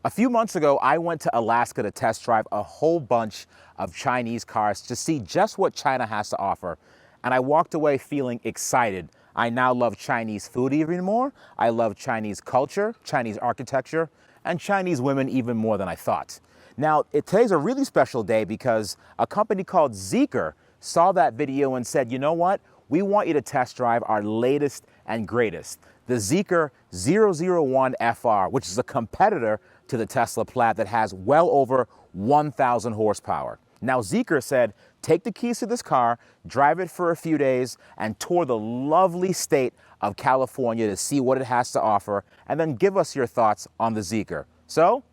A few months ago, I went to Alaska to test drive a whole bunch of Chinese cars to see just what China has to offer. And I walked away feeling excited. I now love Chinese food even more. I love Chinese culture, Chinese architecture, and Chinese women even more than I thought. Now, today's a really special day because a company called Zeekr saw that video and said, you know what? We want you to test drive our latest and greatest, the Zeekr 001 FR, which is a competitor to the Tesla Plaid that has well over 1,000 horsepower. Now, Zeekr said, take the keys to this car, drive it for a few days, and tour the lovely state of California to see what it has to offer, and then give us your thoughts on the Zeekr. So,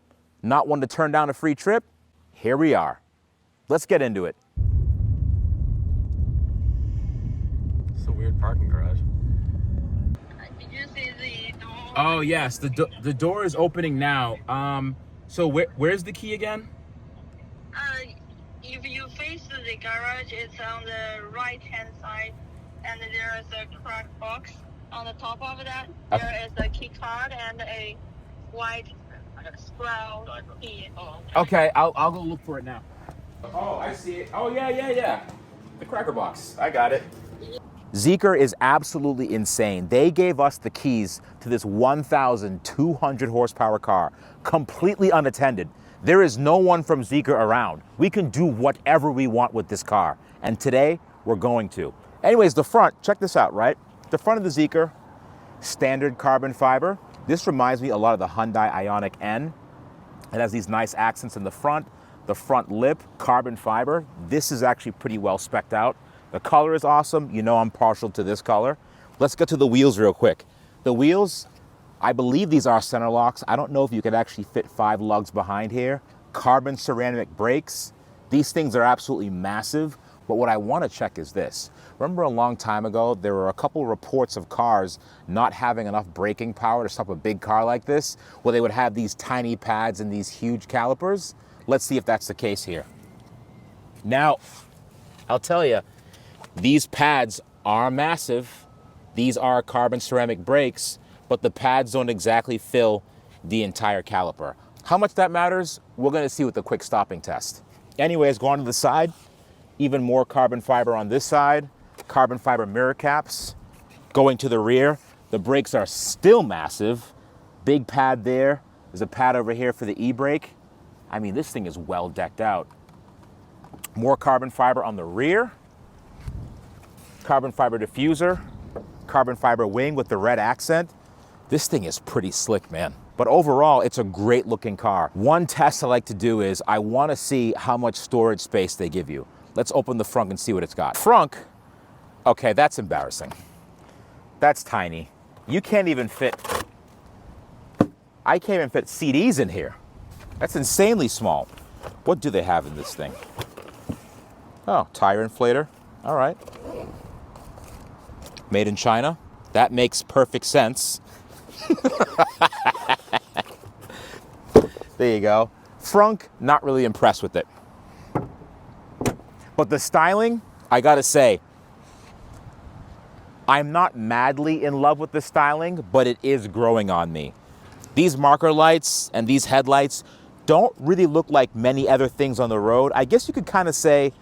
not one to turn down a free trip? Here we are. Let's get into it. It's a weird parking garage. Did you see the door? Oh yes, the door is opening now. So where's the key again? If you face the garage, it's on the right-hand side, and there is a crack box on the top of that. There is a key card and a white scroll key. Okay, I'll go look for it now. Oh, I see it. Oh yeah. The cracker box. I got it. Zeekr is absolutely insane. They gave us the keys to this 1,200 horsepower car, completely unattended. There is no one from Zeekr around. We can do whatever we want with this car. And today, we're going to. Anyways, the front, check this out, right? The front of the Zeekr, standard carbon fiber. This reminds me a lot of the Hyundai Ioniq N. It has these nice accents in the front lip, carbon fiber. This is actually pretty well spec'd out. The color is awesome. You know I'm partial to this color. Let's get to the wheels real quick. The wheels, I believe these are center locks. I don't know if you could actually fit 5 lugs behind here. Carbon ceramic brakes. These things are absolutely massive. But what I want to check is this. Remember a long time ago, there were a couple reports of cars not having enough braking power to stop a big car like this, where they would have these tiny pads and these huge calipers. Let's see if that's the case here. Now, I'll tell you, these pads are massive. These are carbon ceramic brakes, but the pads don't exactly fill the entire caliper. How much that matters, we're gonna see with the quick stopping test. Anyways, go on to the side. Even more carbon fiber on this side. Carbon fiber mirror caps. Going to the rear, the brakes are still massive. Big pad there. There's a pad over here for the e-brake. I mean, this thing is well decked out. More carbon fiber on the rear. Carbon fiber diffuser, carbon fiber wing with the red accent. This thing is pretty slick, man. But overall, it's a great looking car. One test I like to do is I want to see how much storage space they give you. Let's open the frunk and see what it's got. Frunk, okay, that's embarrassing. That's tiny. You can't even fit, I can't even fit CDs in here. That's insanely small. What do they have in this thing? Oh, tire inflator, all right. Made in China. That makes perfect sense. There you go. Frunk, not really impressed with it. But the styling, I gotta say, I'm not madly in love with the styling, but it is growing on me. These marker lights and these headlights don't really look like many other things on the road. I guess you could kind of say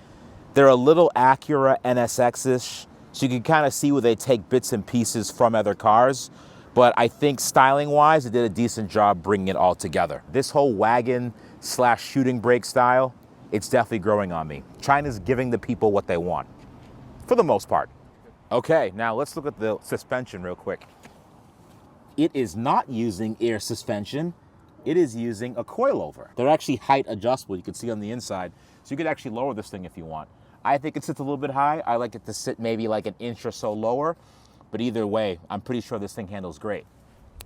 they're a little Acura NSX-ish. So you can kind of see where they take bits and pieces from other cars. But I think styling-wise, it did a decent job bringing it all together. This whole wagon/shooting brake style, it's definitely growing on me. China's giving the people what they want, for the most part. Okay, now let's look at the suspension real quick. It is not using air suspension. It is using a coilover. They're actually height adjustable, you can see on the inside. So you could actually lower this thing if you want. I think it sits a little bit high. I like it to sit maybe like an inch or so lower, but either way, I'm pretty sure this thing handles great.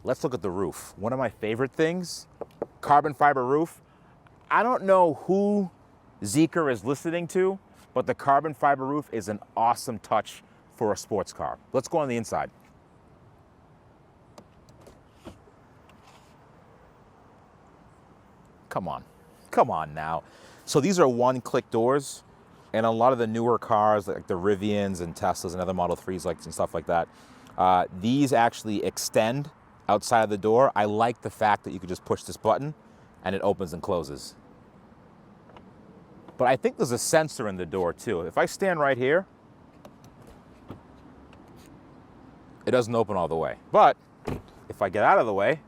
Let's look at the roof. One of my favorite things, carbon fiber roof. I don't know who Zeekr is listening to, but the carbon fiber roof is an awesome touch for a sports car. Let's go on the inside. Come on now. So these are one-click doors. And a lot of the newer cars, like the Rivians and Teslas and other Model 3s and stuff like that, these actually extend outside of the door. I like the fact that you could just push this button and it opens and closes. But I think there's a sensor in the door too. If I stand right here, it doesn't open all the way. But if I get out of the way,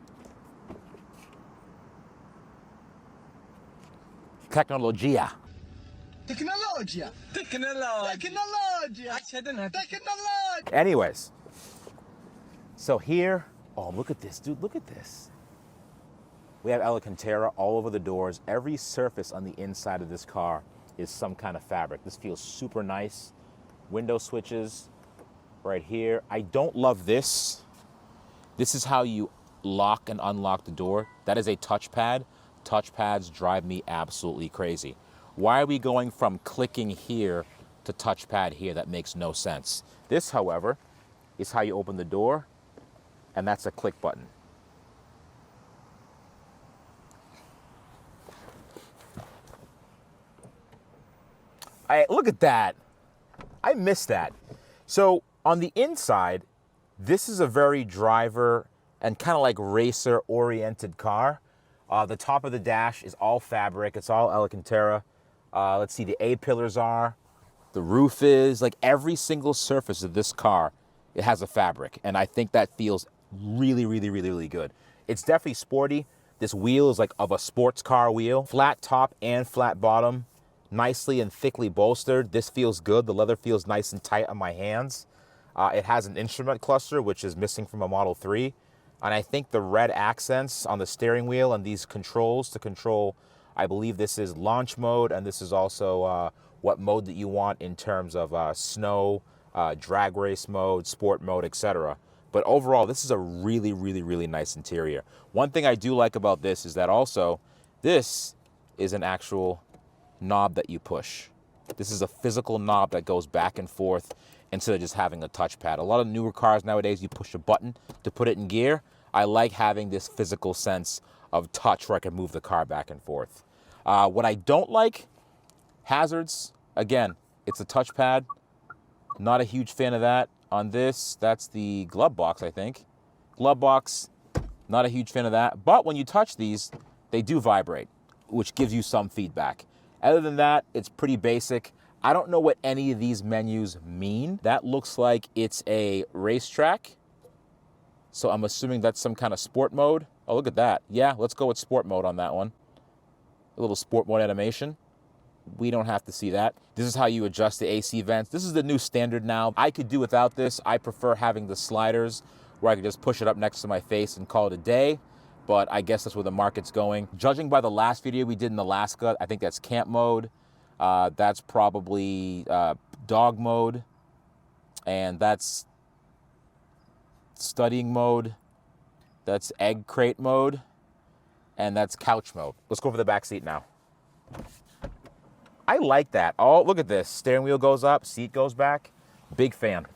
technologia. Technologia. Technologia. Technologia. Technologia. Anyways, so here, oh, look at this, dude, look at this. We have Alcantara all over the doors. Every surface on the inside of this car is some kind of fabric. This feels super nice. Window switches right here. I don't love this. This is how you lock and unlock the door. That is a touchpad. Touchpads drive me absolutely crazy. Why are we going from clicking here to touchpad here? That makes no sense. This, however, is how you open the door, and that's a click button. Look at that. I missed that. So on the inside, this is a very driver and kind of like racer oriented car. The top of the dash is all fabric. It's all Alcantara. Let's see, the A-pillars are. The roof is. Like every single surface of this car, it has a fabric. And I think that feels really, really, really, really good. It's definitely sporty. This wheel is like of a sports car wheel. Flat top and flat bottom. Nicely and thickly bolstered. This feels good. The leather feels nice and tight on my hands. It has an instrument cluster, which is missing from a Model 3. And I think the red accents on the steering wheel and these controls to control, I believe this is launch mode, and this is also what mode that you want in terms of snow, drag race mode, sport mode, etc. But overall, this is a really, really, really nice interior. One thing I do like about this is that also, this is an actual knob that you push. This is a physical knob that goes back and forth instead of just having a touchpad. A lot of newer cars nowadays, you push a button to put it in gear. I like having this physical sense of touch where I can move the car back and forth. What I don't like, hazards. Again, it's a touchpad. Not a huge fan of that. On this, that's the glove box, I think. Glove box, not a huge fan of that. But when you touch these, they do vibrate, which gives you some feedback. Other than that, it's pretty basic. I don't know what any of these menus mean. That looks like it's a racetrack. So I'm assuming that's some kind of sport mode. Oh, look at that. Yeah, let's go with sport mode on that one. A little sport mode animation. We don't have to see that. This is how you adjust the AC vents. This is the new standard now. I could do without this. I prefer having the sliders where I could just push it up next to my face and call it a day. But I guess that's where the market's going. Judging by the last video we did in Alaska, I think that's camp mode. That's probably dog mode. And that's studying mode. That's egg crate mode. And that's couch mode. Let's go over the back seat now. I like that. Oh, look at this. Steering wheel goes up, seat goes back. Big fan.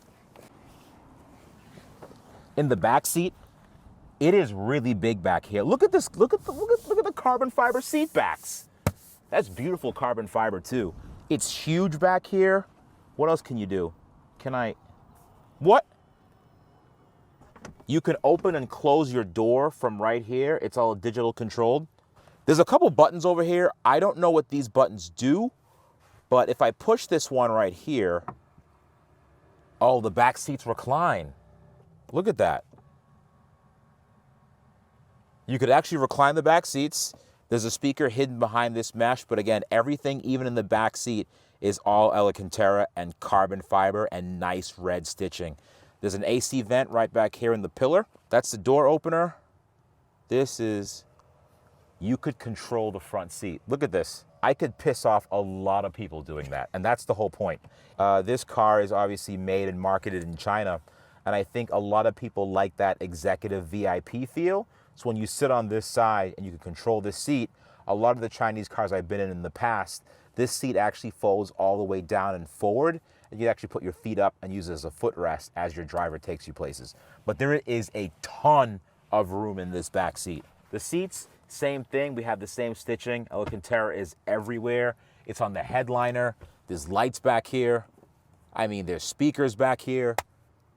In the back seat, it is really big back here. Look at this. Look at the carbon fiber seat backs. That's beautiful carbon fiber too. It's huge back here. What else can you do? What? You can open and close your door from right here. It's all digital controlled. There's a couple buttons over here. I don't know what these buttons do, but if I push this one right here, oh, the back seats recline. Look at that. You could actually recline the back seats. There's a speaker hidden behind this mesh, but again, everything, even in the back seat, is all Alcantara and carbon fiber and nice red stitching. There's an AC vent right back here in the pillar. That's the door opener. You could control the front seat. Look at this. I could piss off a lot of people doing that, and that's the whole point. This car is obviously made and marketed in China, and I think a lot of people like that executive VIP feel. So when you sit on this side and you can control this seat, a lot of the Chinese cars I've been in the past, this seat actually folds all the way down and forward, and you actually put your feet up and use it as a footrest as your driver takes you places. But there is a ton of room in this back seat. The seats, same thing. We have the same stitching. Alcantara is everywhere. It's on the headliner. There's lights back here. I mean, there's speakers back here.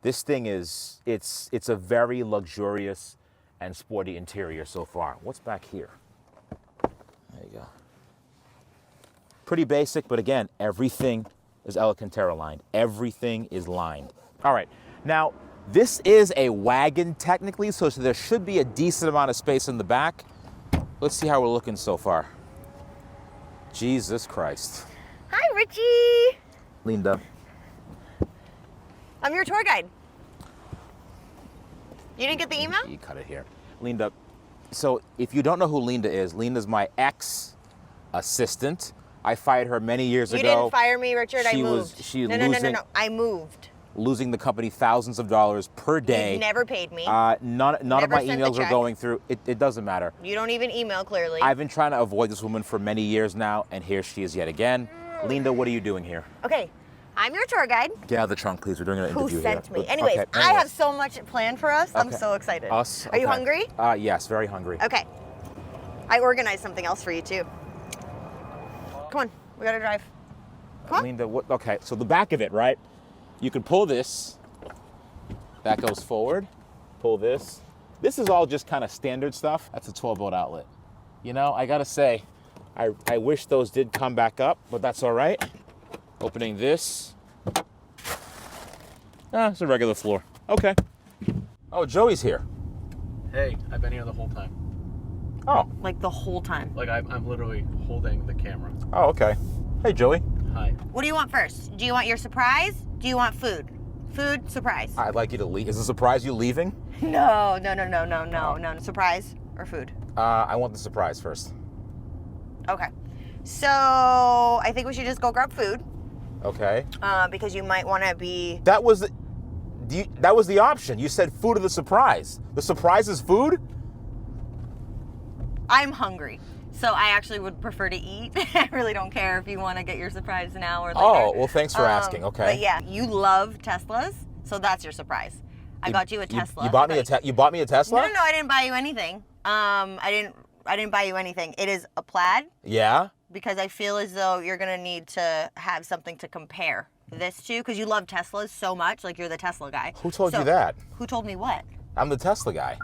This thing is, it's a very luxurious and sporty interior so far. What's back here? pretty basic, but again, everything is Alcantara lined. Everything is lined. All right, now this is a wagon technically, so there should be a decent amount of space in the back. Let's see how we're looking so far. Jesus Christ. Hi, Richie. Linda. I'm your tour guide. You didn't get the email? You cut it here. Linda, so if you don't know who Linda is, Linda's my ex-assistant. I fired her many years ago. You didn't fire me, Richard. I moved. No. I moved. Losing the company thousands of dollars per day. You've never paid me. None of my emails are going through. It doesn't matter. You don't even email clearly. I've been trying to avoid this woman for many years now, and here she is yet again. Linda, what are you doing here? Okay, I'm your tour guide. Get out of the trunk, please. We're doing an interview here. Who sent me? Anyways, Okay, I have so much planned for us. I'm Okay. so excited. Us? Are you Okay. hungry? Yes, very hungry. Okay. I organized something else for you too. Come on, we gotta drive. Come on. Linda, okay, so the back of it, right? You can pull this. That goes forward. Pull this. This is all just kind of standard stuff. That's a 12-volt outlet. You know, I gotta say, I wish those did come back up, but that's all right. Opening this. It's a regular floor. Okay. Oh, Joey's here. Hey, I've been here the whole time. Oh. Like the whole time. Like I'm literally holding the camera. Oh, okay. Hey, Joey. Hi. What do you want first? Do you want your surprise? Do you want food? Food, surprise. I'd like you to leave. Is it a surprise you leaving? No. Surprise or food? I want the surprise first. Okay. So I think we should just go grab food. Okay. Because you might want to be. That was the option. You said food or the surprise. The surprise is food? I'm hungry. So I actually would prefer to eat. I really don't care if you want to get your surprise now or later. Oh, well, thanks for asking. Okay. But yeah, you love Teslas, so that's your surprise. I got you a Tesla. You bought me you bought me a Tesla? No, I didn't buy you anything. I didn't buy you anything. It is a Plaid. Yeah? Because I feel as though you're gonna need to have something to compare this to, because you love Teslas so much, like you're the Tesla guy. Who told you that? Who told me what? I'm the Tesla guy.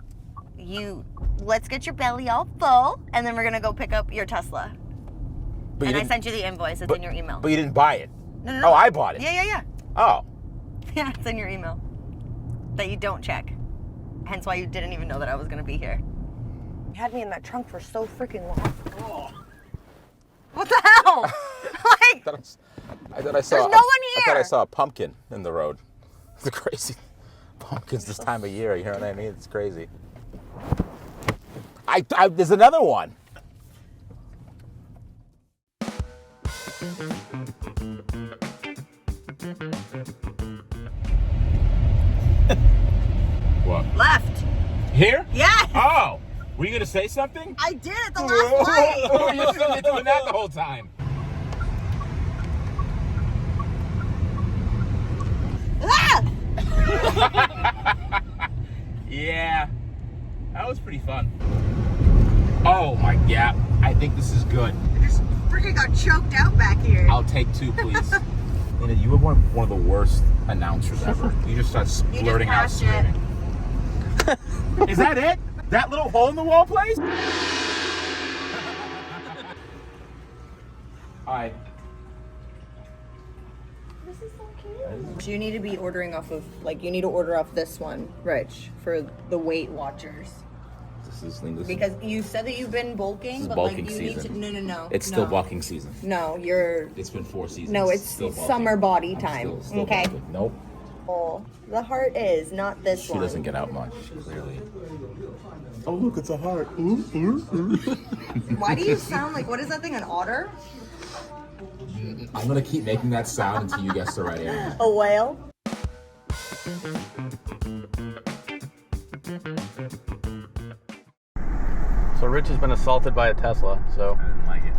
Let's get your belly all full, and then we're gonna go pick up your Tesla. But I sent you the invoice. It's in your email. But you didn't buy it. No. Oh, I bought it. Yeah. Oh. Yeah, it's in your email. That you don't check. Hence why you didn't even know that I was gonna be here. You had me in that trunk for so freaking long. Oh. What the hell? Like, I thought I saw. There's no one I thought I here. saw a pumpkin in the road. It's crazy. Pumpkins this time of year. You know what I mean? It's crazy. There's another one. What? left. Here? Yes. Oh, were you gonna say something? I did it the last night. You're doing that the whole time. Ah! Yeah, that was pretty fun. Oh my, yeah, I think this is good. I just freaking got choked out back here. I'll take two, please. And you were one of the worst announcers ever. You just start blurting out screaming. Is that it? That little hole in the wall place? Hi. This is so cute. You need to be ordering off of, you need to order off this one, Rich, for the Weight Watchers. This is Because you said that you've been bulking, This is but bulking you season. need to. No. It's still bulking season. No, you're. It's been 4 seasons. No, it's Still bulking. summer body I'm time. still Okay. bulking. Nope. Oh, the heart is not this She one. doesn't get out much, clearly. Oh, look, it's a heart. Why do you sound like, what is that thing, an otter? I'm gonna keep making that sound until you guess the right answer. A whale? So Rich has been assaulted by a Tesla, so. I didn't like it.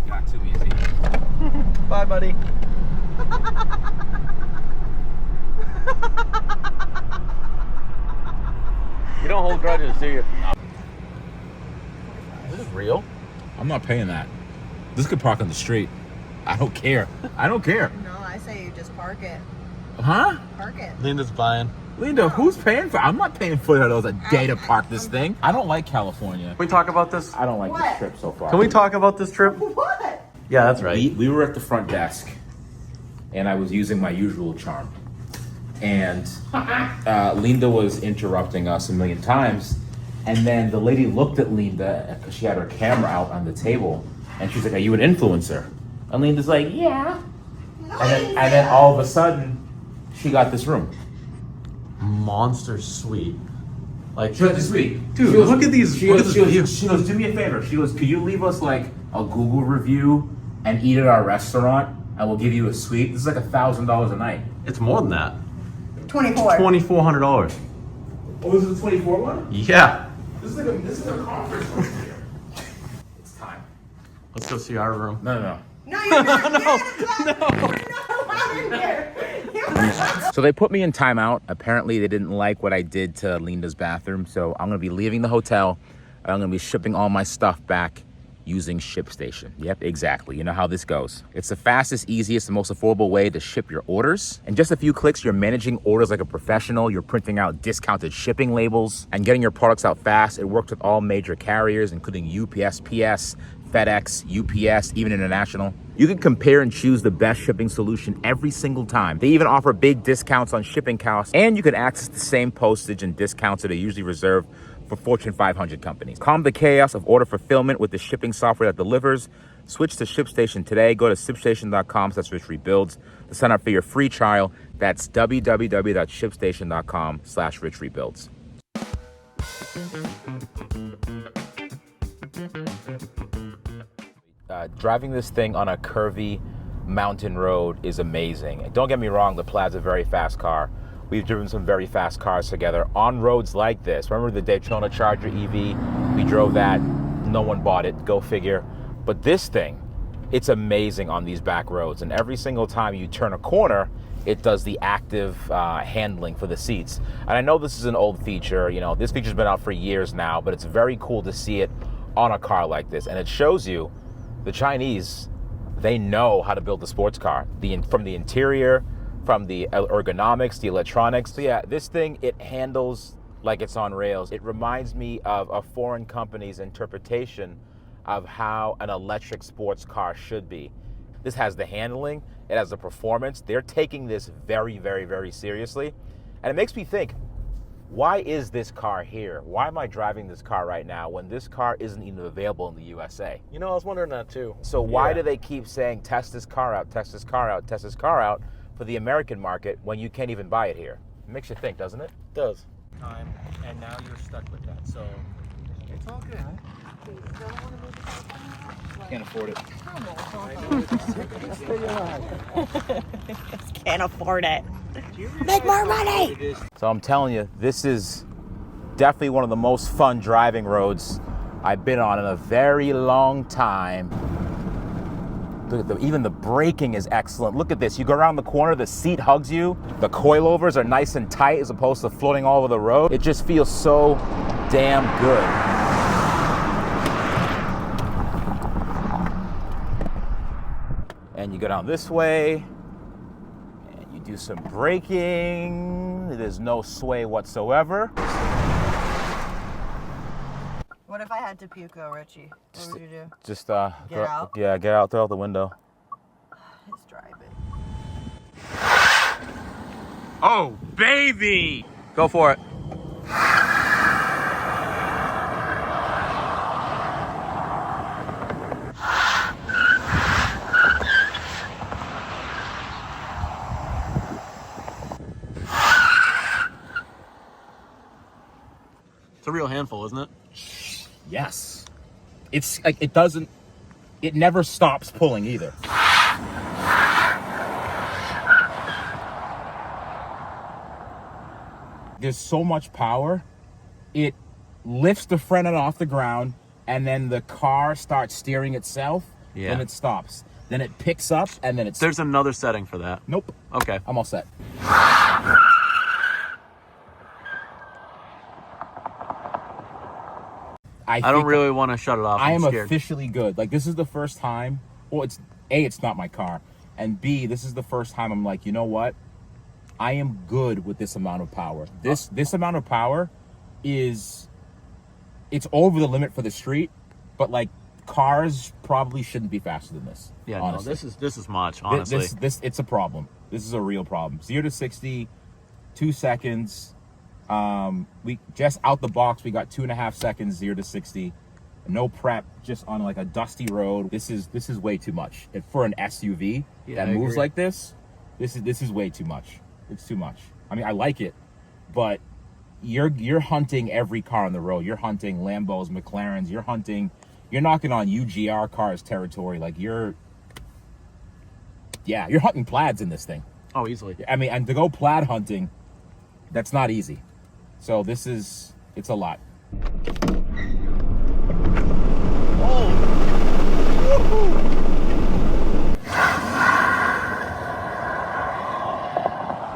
Not too easy. Bye, buddy. You don't hold grudges, do you? Is this real? I'm not paying that. This could park on the street. I don't care. I don't care. No, I say you just park it. Huh? Park it. Linda's buying. Linda, who's paying for? I'm not paying for those a day to park this thing. I don't like California. Can we talk about this? I don't like this trip so far. Can we talk about this trip? What? Yeah, that's right. We were at the front desk, and I was using my usual charm. And Linda was interrupting us a million times. And then the lady looked at Linda because she had her camera out on the table. And she's like, are you an influencer? And Linda's like, yeah. And then all of a sudden, she got this room. Monster suite. Like, She got this suite. dude, She goes- look at these. She goes, do me a favor. She goes, could you leave us like a Google review and eat at our restaurant? And we'll give you a suite. This is like $1,000 a night. It's more than that. 24. $2,400. Oh, this is the 24 one? Yeah. This is a conference room here. It's time. Let's go see our room. No. No, you're not. No. You're not allowed in here. So they put me in timeout. Apparently they didn't like what I did to Linda's bathroom. So I'm gonna be leaving the hotel. I'm gonna be shipping all my stuff back using ShipStation. Yep, exactly. You know how this goes. It's the fastest, easiest, and most affordable way to ship your orders. In just a few clicks, you're managing orders like a professional. You're printing out discounted shipping labels and getting your products out fast. It works with all major carriers, including UPS, PS, FedEx, UPS, even international. You can compare and choose the best shipping solution every single time. They even offer big discounts on shipping costs, and you can access the same postage and discounts that are usually reserved for Fortune 500 companies. Calm the chaos of order fulfillment with the shipping software that delivers. Switch to ShipStation today. Go to ShipStation.com/RichRebuilds to sign up for your free trial. That's www.ShipStation.com/RichRebuilds. Driving this thing on a curvy mountain road is amazing. And don't get me wrong, the Plaid's a very fast car. We've driven some very fast cars together on roads like this. Remember the Daytona Charger EV? We drove that, no one bought it, go figure. But this thing, it's amazing on these back roads. And every single time you turn a corner, it does the active handling for the seats. And I know this is an old feature, you know, this feature's been out for years now, but it's very cool to see it on a car like this. And it shows you the Chinese, they know how to build a sports car. From the interior, from the ergonomics, the electronics. So yeah, this thing, it handles like it's on rails. It reminds me of a foreign company's interpretation of how an electric sports car should be. This has the handling, it has the performance. They're taking this very, very, very seriously. And it makes me think, why is this car here? Why am I driving this car right now when this car isn't even available in the USA? You know, I was wondering that too. So why do they keep saying, test this car out, test this car out, test this car out for the American market when you can't even buy it here? It makes you think, doesn't it? It does. Time, and now you're stuck with that. So it's all good. Can't afford it. Can't afford it. Make more money. So I'm telling you, this is definitely one of the most fun driving roads I've been on in a very long time. Look at even the braking is excellent. Look at this. You go around the corner, the seat hugs you. The coilovers are nice and tight as opposed to floating all over the road. It just feels so damn good. And you go down this way, and you do some braking. There's no sway whatsoever. What if I had to puke though, Richie? What would you do? Just Get out? Yeah, get out, throw out the window. Let's drive it. Oh, baby! Go for it. It's a real handful, isn't it? Yes. It's like it never stops pulling either. There's so much power. It lifts the front end off the ground, and then the car starts steering itself. Yeah. Then it stops. Then it picks up, and then it's... There's another setting for that. Nope. Okay. I'm all set. I don't really want to shut it off. I am scared. officially good. Like, this is the first time. Well, it's A, it's not my car, and B, this is the first time I'm like, you know what? I am good with this amount of power. This amount of power it's over the limit for the street, but like cars probably shouldn't be faster than this. Yeah, honestly. no, this is much, honestly. This it's a problem. This is a real problem. 0 to 60, 2 seconds. We just out the box, we got 2.5 seconds, 0 to 60. No prep, just on like a dusty road. This is way too much. For an SUV that moves like this is way too much. It's too much. I mean, I like it, but you're hunting every car on the road. You're hunting Lambos, McLarens. You're knocking on UGR cars territory. Like you're hunting Plaids in this thing. Oh, easily. I mean, and to go Plaid hunting, that's not easy. So it's a lot.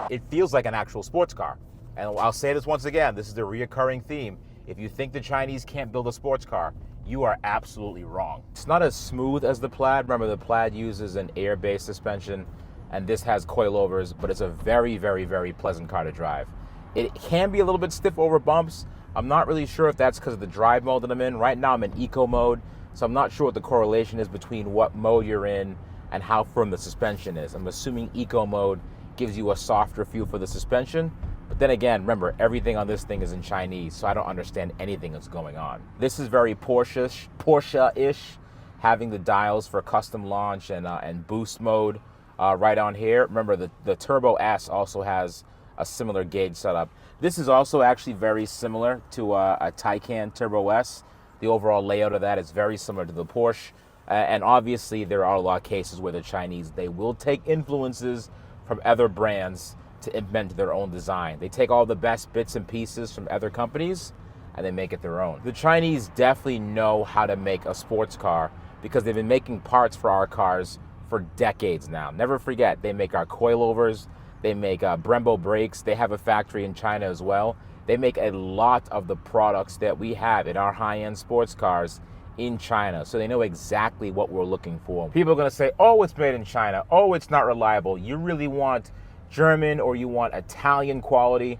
It feels like an actual sports car. And I'll say this once again, this is the reoccurring theme. If you think the Chinese can't build a sports car, you are absolutely wrong. It's not as smooth as the Plaid. Remember, the Plaid uses an air-based suspension, and this has coilovers, but it's a very, very, very pleasant car to drive. It can be a little bit stiff over bumps. I'm not really sure if that's because of the drive mode that I'm in. Right now I'm in eco mode, so I'm not sure what the correlation is between what mode you're in and how firm the suspension is. I'm assuming eco mode gives you a softer feel for the suspension. But then again, remember, everything on this thing is in Chinese, so I don't understand anything that's going on. This is very Porsche-ish, having the dials for custom launch and boost mode right on here. Remember, the Turbo S also has a similar gauge setup. This is also actually very similar to a Taycan Turbo S. The overall layout of that is very similar to the Porsche. And obviously, there are a lot of cases where the Chinese, they will take influences from other brands to implement their own design. They take all the best bits and pieces from other companies and they make it their own. The Chinese definitely know how to make a sports car because they've been making parts for our cars for decades now. Never forget, they make our coilovers, they make Brembo brakes, they have a factory in China as well. They make a lot of the products that we have in our high-end sports cars in China, so they know exactly what we're looking for. People are gonna say, oh, it's made in China, oh, it's not reliable. You really want German or you want Italian quality?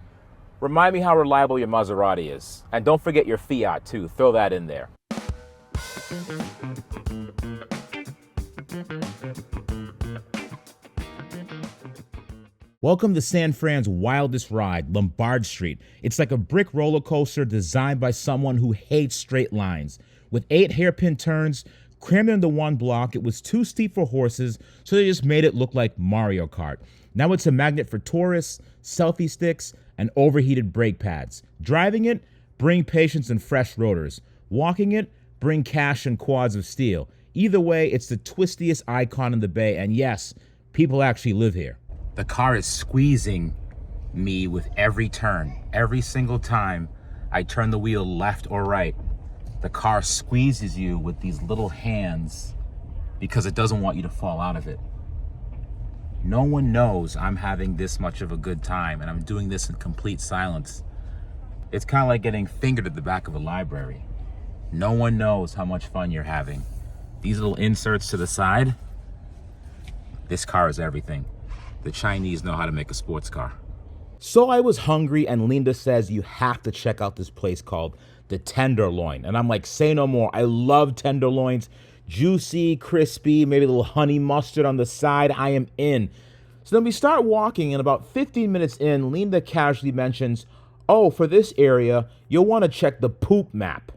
Remind me how reliable your Maserati is. And don't forget your Fiat too, throw that in there. Welcome to San Fran's wildest ride, Lombard Street. It's like a brick roller coaster designed by someone who hates straight lines. With 8 hairpin turns, crammed into one block, it was too steep for horses, so they just made it look like Mario Kart. Now it's a magnet for tourists, selfie sticks, and overheated brake pads. Driving it, bring patience and fresh rotors. Walking it, bring cash and quads of steel. Either way, it's the twistiest icon in the Bay, and yes, people actually live here. The car is squeezing me with every turn. Every single time I turn the wheel left or right, the car squeezes you with these little hands because it doesn't want you to fall out of it. No one knows I'm having this much of a good time and I'm doing this in complete silence. It's kind of like getting fingered at the back of a library. No one knows how much fun you're having. These little inserts to the side, this car is everything. The Chinese know how to make a sports car. So I was hungry and Linda says you have to check out this place called the Tenderloin. And I'm like, say no more. I love tenderloins. Juicy, crispy, maybe a little honey mustard on the side. I am in. So then we start walking and about 15 minutes in, Linda casually mentions, oh, for this area, you'll want to check the poop map.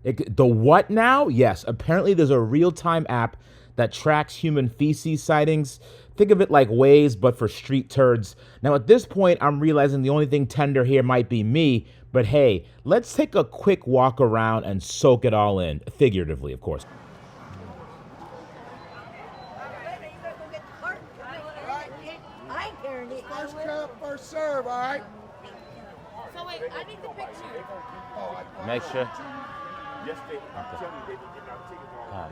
The what now? Yes, apparently there's a real-time app that tracks human feces sightings. Think of it like Waze, but for street turds. Now at this point, I'm realizing the only thing tender here might be me, but hey, let's take a quick walk around and soak it all in, figuratively, of course. First come, first serve, all right? So wait, I need the picture. Make sure. Yes, they tell me they did not take it wrong.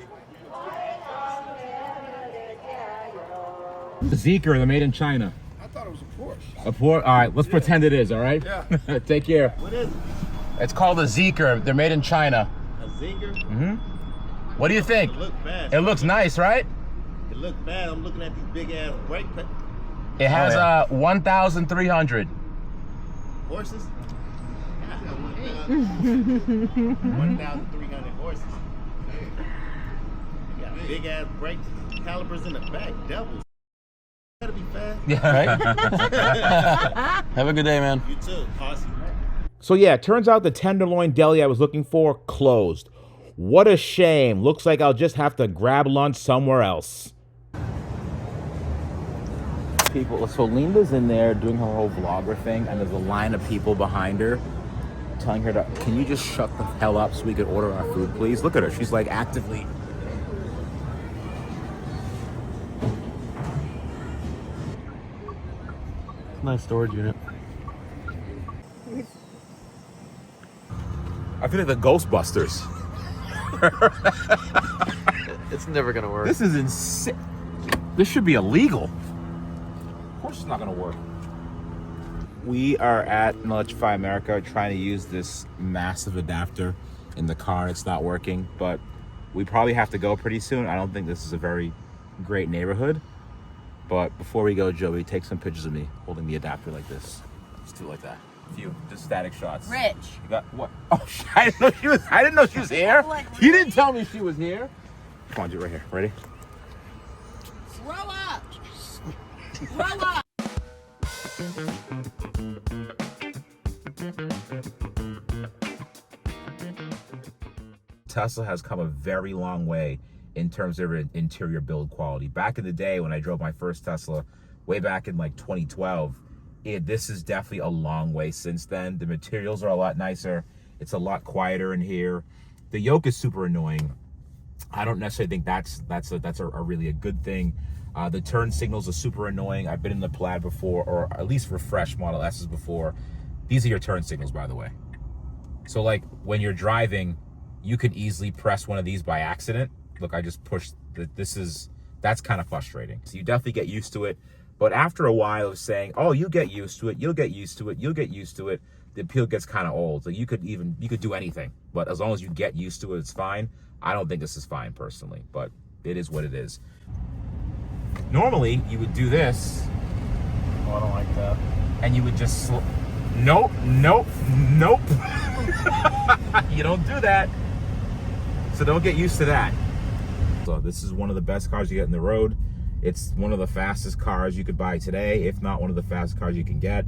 The Zeekr, they're made in China. I thought it was a Porsche. A Porsche? All right, let's pretend it is, all right? Yeah. Take care. What is it? It's called a Zeekr. They're made in China. A Zeekr? Mm-hmm. What do you think? It looks fast. It looks nice, right? It looks fast. I'm looking at these big ass brake pads. It has 1,300. Horses? 1,300 horses. You got big ass brake calipers in the back. Devils. Better be fast. Yeah, right? Have a good day, man. You too. Awesome. So yeah, it turns out the tenderloin deli I was looking for closed. What a shame. Looks like I'll just have to grab lunch somewhere else. People, so Linda's in there doing her whole vlogger thing, and there's a line of people behind her telling her to, can you just shut the hell up so we could order our food, please? Look at her. She's like actively. Nice storage unit. I feel like the Ghostbusters. It's never gonna work. This is insane. This should be illegal. Of course it's not gonna work. We are at Electrify America trying to use this massive adapter in the car. It's not working, but we probably have to go pretty soon. I don't think this is a very great neighborhood. But before we go, Joey, take some pictures of me holding the adapter like this. Just do it like that. A few just static shots. Rich. You got what? Oh, I didn't know she was. I didn't know she was here. Like, You didn't tell me she was here. Come on, do it right here. Ready? Roll up. Roll up. Tesla has come a very long way in terms of interior build quality. Back in the day when I drove my first Tesla, way back in like 2012, this is definitely a long way since then. The materials are a lot nicer. It's a lot quieter in here. The yoke is super annoying. I don't necessarily think that's a really good thing. The turn signals are super annoying. I've been in the Plaid before, or at least refreshed Model S's before. These are your turn signals, by the way. So like when you're driving, you could easily press one of these by accident. Look, I just pushed. That's kind of frustrating. So you definitely get used to it. But after a while of saying, oh, you get used to it, you'll get used to it, you'll get used to it, the appeal gets kind of old. So you could do anything, but as long as you get used to it, it's fine. I don't think this is fine personally, but it is what it is. Normally, you would do this. Oh, I don't like that. And you would just, nope, nope, nope. You don't do that. So don't get used to that. So this is one of the best cars you get in the road. It's one of the fastest cars you could buy today, if not one of the fastest cars you can get.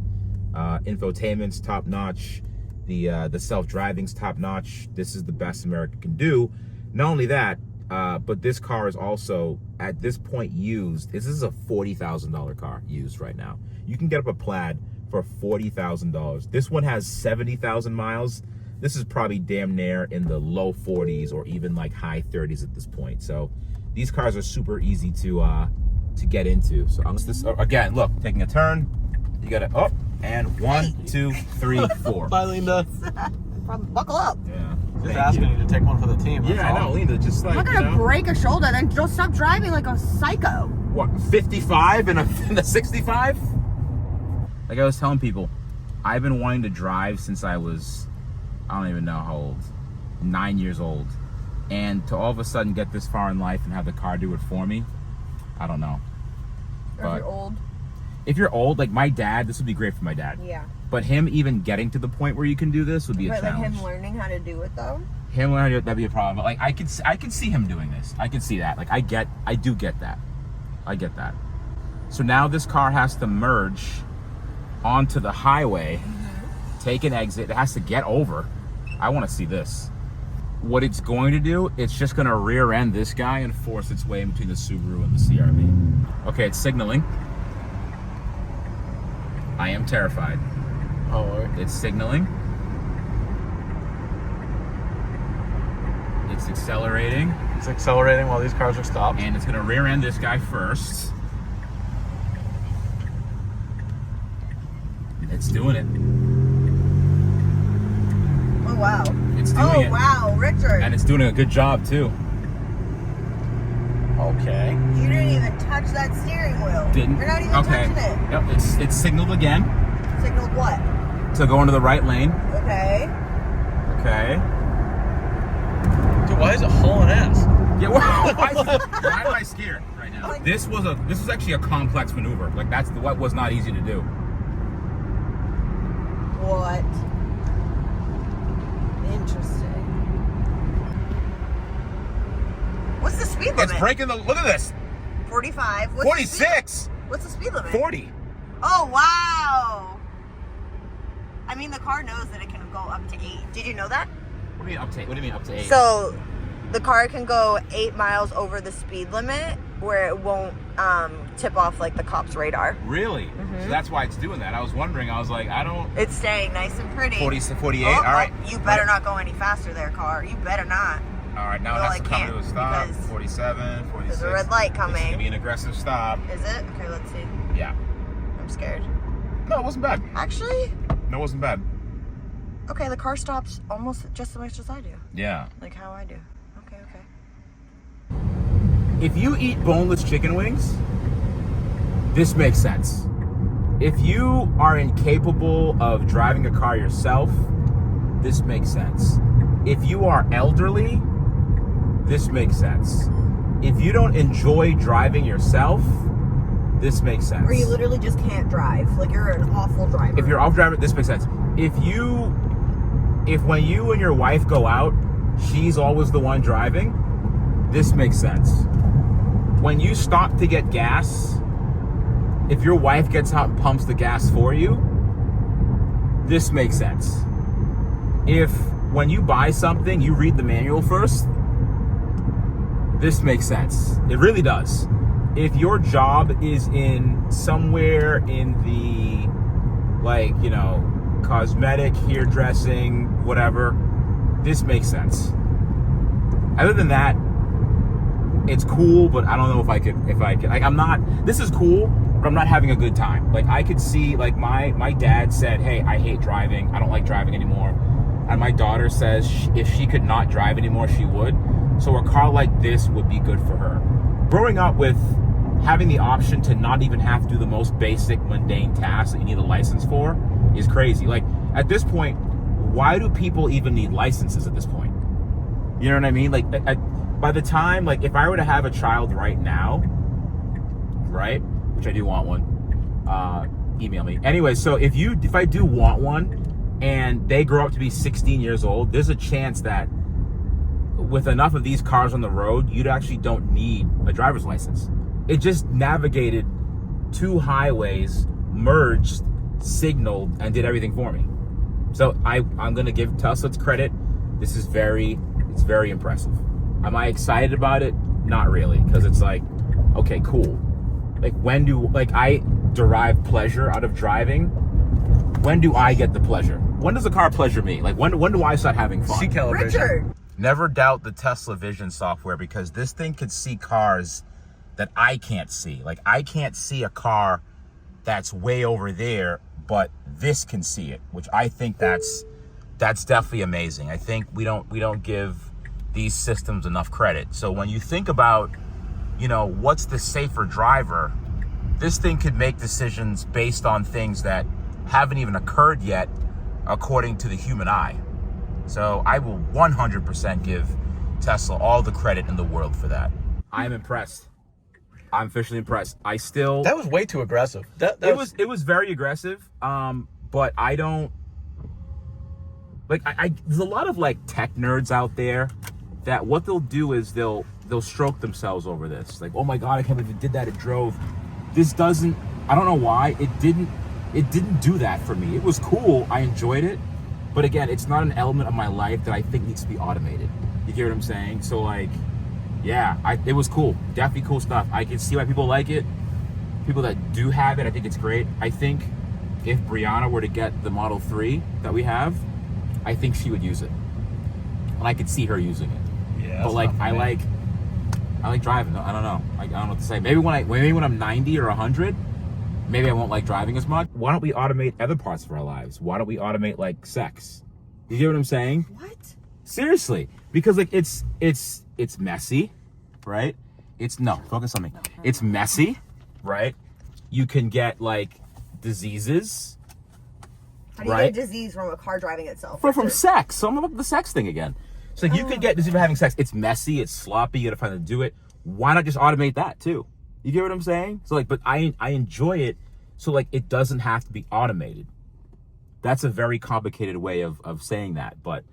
Infotainment's top notch. The self-driving's top notch. This is the best America can do. Not only that, but this car is also, at this point, used. This is a $40,000 car used right now. You can get up a Plaid for $40,000. This one has 70,000 miles. This is probably damn near in the low 40s or even like high 30s at this point. So these cars are super easy to get into. So again, look, taking a turn, you got to up and 1, 2, 3, 4. Bye, Linda. Buckle up. Yeah. Just asking you to take one for the team. Yeah, I know, Linda. Just like, I'm not gonna break a shoulder, then don't stop driving like a psycho. What, 55 in a 65? Like I was telling people, I've been wanting to drive since I was, I don't even know how old, 9 years old. And to all of a sudden get this far in life and have the car do it for me, I don't know. Or if you're old. If you're old, like my dad, this would be great for my dad. Yeah. But him even getting to the point where you can do this would be a challenge. Like him learning how to do it though? Him learning how to do it, that'd be a problem. But like I could see him doing this. I could see that. Like I do get that. I get that. So now this car has to merge onto the highway, take an exit. It has to get over. I want to see this. What it's going to do, it's just going to rear end this guy and force its way in between the Subaru and the CR-V. Okay, it's signaling. I am terrified. Oh, right. It's signaling. It's accelerating. It's accelerating while these cars are stopped. And it's going to rear end this guy first. It's doing it. Oh wow. It's doing it. Oh wow, Richard. And it's doing a good job too. Okay. You didn't even touch that steering wheel. Didn't? You're not even Okay. touching it. Yep, it's signaled again Signaled what? to go into the right lane. Okay. Okay. Dude, why is it hauling ass? Yeah, why am I scared right now? This was actually a complex maneuver. Like that's what was not easy to do. What? Interesting. What's the speed limit? It's breaking the. Look at this. 45. What's 46. What's the speed limit? 40. Oh wow. I mean, the car knows that it can go up to 8. Did you know that? What do you mean up to 8? What do you mean up to 8? So, the car can go 8 miles over the speed limit, where it won't tip off like the cop's radar. Really? So that's why it's doing that. I was wondering. I was like, I don't. It's staying nice and pretty. 40 to 48. Oh, all right. You better not go any faster there, car. You better not. All right. Now Well, it has to come to a stop. 47, 46. There's a red light coming. It's gonna be an aggressive stop. Is it? Okay, let's see. Yeah. I'm scared. No, it wasn't bad. Actually? No, it wasn't bad. Okay, the car stops almost just as much as I do. Yeah. Like how I do. Okay. If you eat boneless chicken wings, this makes sense. If you are incapable of driving a car yourself, this makes sense. If you are elderly, this makes sense. If you don't enjoy driving yourself, this makes sense. Or you literally just can't drive. Like you're an awful driver. If you're off driving, this makes sense. If when you and your wife go out, she's always the one driving, this makes sense. When you stop to get gas, if your wife gets out and pumps the gas for you, this makes sense. If when you buy something, you read the manual first, this makes sense. It really does. If your job is in somewhere in the, like, you know, cosmetic, hairdressing, whatever, this makes sense. Other than that, it's cool, but I don't know if I could, like, this is cool, but I'm not having a good time. Like, I could see, like, my dad said, hey, I hate driving. I don't like driving anymore. And my daughter says if she could not drive anymore, she would. So a car like this would be good for her. Growing up with having the option to not even have to do the most basic, mundane tasks that you need a license for is crazy. Like, at this point, why do people even need licenses at this point? You know what I mean? Like, by the time, like, if I were to have a child right now, right, which I do want one, email me. Anyway, so if I do want one and they grow up to be 16 years old, there's a chance that with enough of these cars on the road, you actually don't need a driver's license. It just navigated 2 highways, merged, signaled, and did everything for me. So I'm gonna give Tesla its credit. It's very impressive. Am I excited about it? Not really, because it's like, okay, cool. Like, I derive pleasure out of driving? When do I get the pleasure? When does a car pleasure me? Like, when do I start having fun? See calibration. Richard! Never doubt the Tesla Vision software, because this thing could see cars that I can't see. Like, I can't see a car that's way over there, but this can see it, which I think that's definitely amazing. I think we don't give these systems enough credit. So when you think about, you know, what's the safer driver, this thing could make decisions based on things that haven't even occurred yet according to the human eye. So I will 100% give Tesla all the credit in the world for that. I'm impressed. I'm officially impressed. That was way too aggressive. It was very aggressive. But I don't like. There's a lot of like tech nerds out there that what they'll do is they'll stroke themselves over this. Like, oh my God, I can't believe it did that. It drove. This doesn't. I don't know why it didn't do that for me. It was cool. I enjoyed it. But again, it's not an element of my life that I think needs to be automated. You get what I'm saying? So like, yeah, it was cool. Definitely cool stuff. I can see why people like it. People that do have it, I think it's great. I think if Brianna were to get the Model 3 that we have, I think she would use it. And I could see her using it. Yeah. But like, I like driving. I don't know. I don't know what to say. Maybe when I'm 90 or 100, maybe I won't like driving as much. Why don't we automate other parts of our lives? Why don't we automate like sex? You get what I'm saying? What? Seriously, because like it's messy, right? Focus on me. It's messy, right? You can get like diseases. How do you get a disease from a car driving itself? From sex. So I'm about the sex thing again. So you could get disease from having sex. It's messy, it's sloppy, you gotta find a way to do it. Why not just automate that too? You get what I'm saying? So like, but I enjoy it. So like, it doesn't have to be automated. That's a very complicated way of saying that, but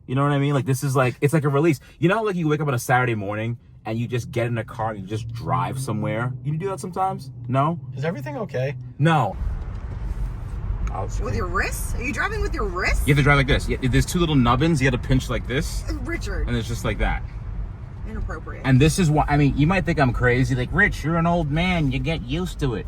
you know what I mean? Like, this is like, it's like a release. You know, like you wake up on a Saturday morning and you just get in a car and you just drive somewhere. You do that sometimes? No? Is everything okay? No. With your wrists? Are you driving with your wrists? You have to drive like this. There's two little nubbins. You have to pinch like this. Richard. And it's just like that. Inappropriate. And this is why, I mean, you might think I'm crazy. Like, Rich, you're an old man. You get used to it.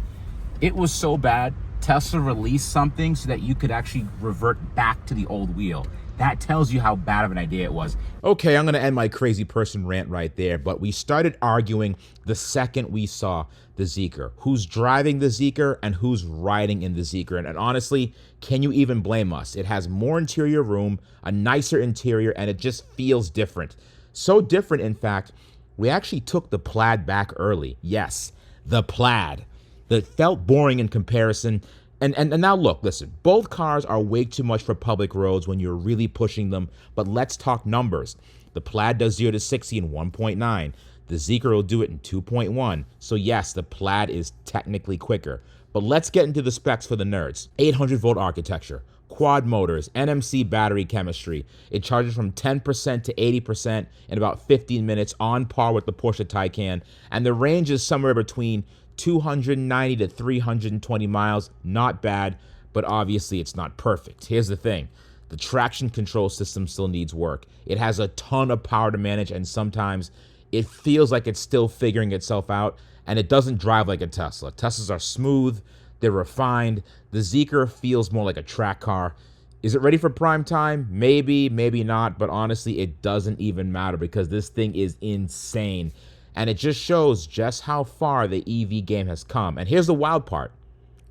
It was so bad. Tesla released something so that you could actually revert back to the old wheel. That tells you how bad of an idea it was. Okay, I'm gonna end my crazy person rant right there, but we started arguing the second we saw the Zeekr. Who's driving the Zeekr and who's riding in the Zeekr? And honestly, can you even blame us? It has more interior room, a nicer interior, and it just feels different. So different, in fact, we actually took the Plaid back early. Yes, the Plaid. That felt boring in comparison. And now look, listen, both cars are way too much for public roads when you're really pushing them, but let's talk numbers. The Plaid does 0 to 60 in 1.9. The Zeekr will do it in 2.1. So yes, the Plaid is technically quicker. But let's get into the specs for the nerds. 800 volt architecture, quad motors, NMC battery chemistry. It charges from 10% to 80% in about 15 minutes, on par with the Porsche Taycan. And the range is somewhere between 290 to 320 miles. Not bad, but obviously it's not perfect. Here's the thing. The traction control system still needs work. It has a ton of power to manage, and sometimes it feels like it's still figuring itself out, and it doesn't drive like a Tesla. Teslas are smooth, they're refined. The Zeekr feels more like a track car. Is it ready for prime time? Maybe, maybe not, but honestly, it doesn't even matter because this thing is insane. And it just shows just how far the EV game has come. And here's the wild part.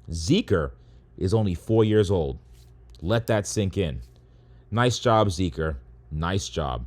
Zeekr is only 4 years old. Let that sink in. Nice job, Zeekr. Nice job.